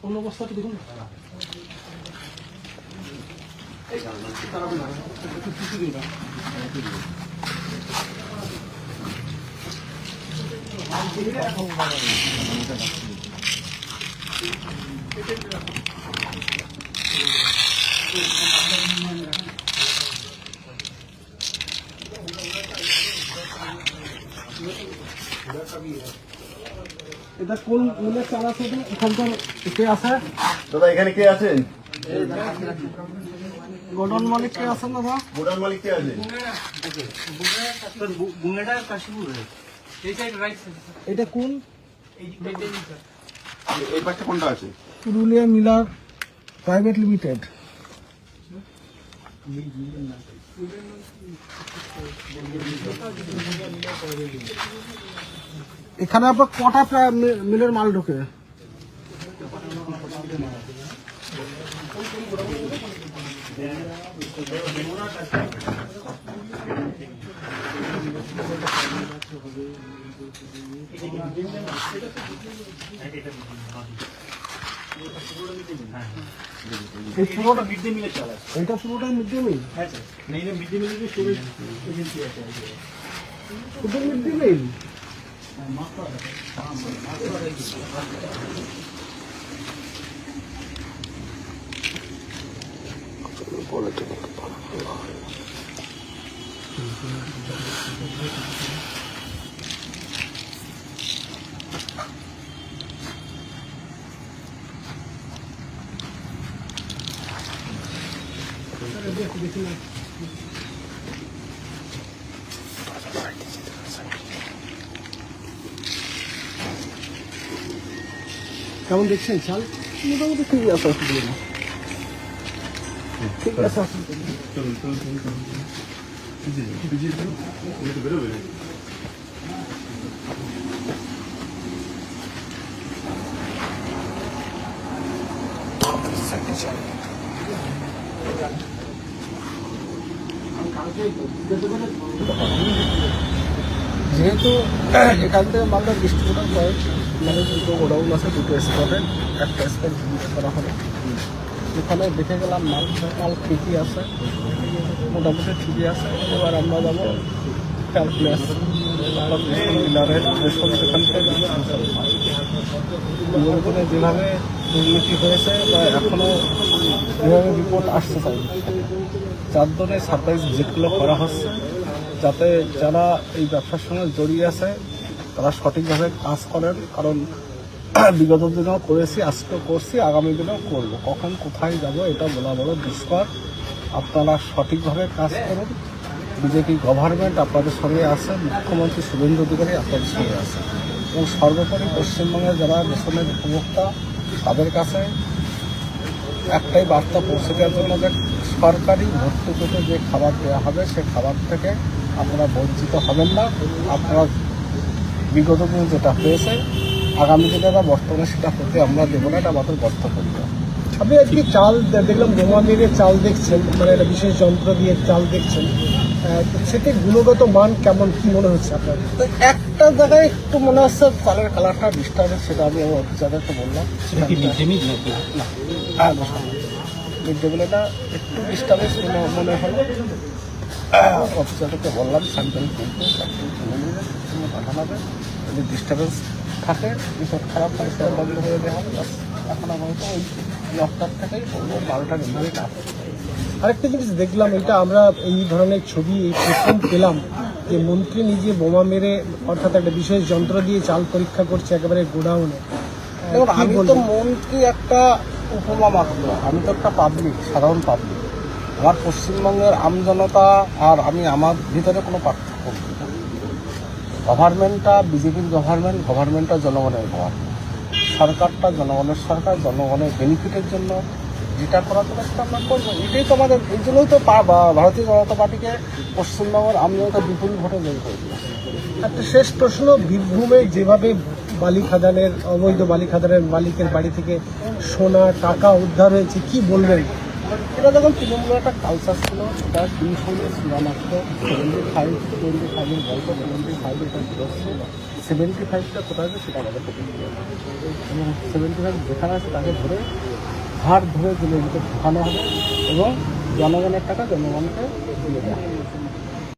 অন্য অবস্থাটা দেখুন এটা কোন মিলের চাল আছে? এখানকার কে আছে দাদা? এখানে কে আছেন? গোডাউন মালিক কে আছেন দাদা? গোডাউন মালিক কে আছে? এটা কোন এই পাশটা কোনটা আছে? Purulia Miller private limited. এখানে আপনার কটা মিলের মাল ঢোকে? পুরোটা মিড ডে মিলের চাল আছে। এটা পুরোটাই মিড ডে মিল? হ্যাঁ স্যার, মিড ডে মিলের স্টোরেজ এজেন্সি আছে। শুধু মিড ডে মিল? কেমন দেখছেন চাল? মোটামুটি ঠিকই আছে, অসুবিধা না। ঠিক আছে, যেহেতু এখান থেকে মালটা ডিস্ট্রিবিউটার করে, মানে দুটো গোডাউন আছে, দুটো স্পটে, একটা স্পট ভিজিট করা হবে। এখানে দেখে গেলাম মাল ঠিকই আছে, মোটামুটি ঠিকই আছে। এবার আমরা যাবো ক্যালকুলেস মিলারের রেশন সেখান থেকে যেভাবে দুর্নীতি হয়েছে বা এখনও যেভাবে রিপোর্ট আসতে চাই, 4 ধরনের সারপ্রাইজ যেগুলো করা হচ্ছে, যাতে যারা এই ব্যবসার সঙ্গে জড়িয়ে আছে তারা সঠিকভাবে কাজ করেন। কারণ বিগত দিনেও করেছি, আজকেও করছি, আগামী দিনেও করবো। কখন কোথায় যাব এটা বলা বড় দুষ্কর। আপনারা সঠিকভাবে কাজ করুন। বিজেপি গভর্নমেন্ট আপনাদের সঙ্গে আছে, মুখ্যমন্ত্রী শুভেন্দু অধিকারী আপনাদের সঙ্গে আছে, এবং সর্বোপরি পশ্চিমবঙ্গের যারা রেশনের উপভোক্তা তাদের কাছে একটাই বার্তা পৌঁছে দেওয়ার জন্য যে সরকারি ভর্তুকিতে যে খাবার দেওয়া হবে সে খাবার থেকে আপনারা বঞ্চিত হবেন না। আপনারা বিগত দিনে যেটা হয়েছে আগামী দিনে বা বর্তমানে সেটা হতে আমরা দেবো না, এটা আমাদের বদ্ধপরিকর। আপনি আজকে চাল দেখলাম, বোমা মেরে চাল দেখছেন, মানে একটা বিশেষ যন্ত্র দিয়ে চাল দেখছেন, সেটি গুণগত মান কেমন, কি মনে হচ্ছে আপনার? একটা জায়গায় একটু মনে হচ্ছে চালের কালারটা ডিস্টার্ব, সেটা আমি আমার অফিসারদেরকে বললাম। মিড ডে মিলটা একটু ডিস্টার্বেন্স মনে হয়, অফিসারদেরকে বললাম স্যাম্পেল কিন্তু পাঠানো হবে। যদি ডিস্টার্বেন্স থাকে, রিপোর্ট খারাপ থাকে, সেটা বন্ধ হয়ে দেওয়া হবে। এখন আমার তো ওই লকটার থেকেই 12টা মিনিট আছে। আরেকটা জিনিস দেখলাম, এটা আমরা এই ধরনের ছবি প্রথম পেলাম যে মন্ত্রী নিজে বোমা মেরে, অর্থাৎ একটা বিশেষ যন্ত্র দিয়ে চাল পরীক্ষা করছে একেবারে গোডাউনে। আমি তো মন্ত্রী একটা উপমা মাত্র, আমি তো একটা পাবলিক, সাধারণ পাবলিক। আমার পশ্চিমবঙ্গের আমজনতা আর আমি, আমার ভিতরে কোনো পার্থক্য নেই। গভর্নমেন্টটা বিজেপির গভর্নমেন্টটা জনগণের গভর্নমেন্ট, সরকারটা জনগণের সরকার, জনগণের বেনিফিটের জন্য যেটা করা তো সেটা আমরা করবো। এটাই তো আমাদের, এই জন্যই তো ভারতীয় জনতা পার্টিকে পশ্চিমবঙ্গের আমজনতা বিপুল ভোটে জয়ী করে দিয়েছে। একটা শেষ প্রশ্ন, বীরভূমে যেভাবে বালি খাদানের অবৈধ বালি খাদানের মালিকের বাড়ি থেকে সোনা টাকা উদ্ধার হয়েছে, কি বলবেন? এটা যখন তৃণমূলের একটা কালচার ছিল, সেটা টিউশনে শুধুমাত্র 75-25-এর গল্প 75 এটা করছে, 75টা কোথায় আছে সেটা আমাদের প্রতি এবং 75 যেখানে আছে তাকে ধরে ঘাট ধরে জেলের ভিতরে ঢোকানো হবে এবং জনগণের টাকা জনগণকে দিয়ে দেওয়া হবে।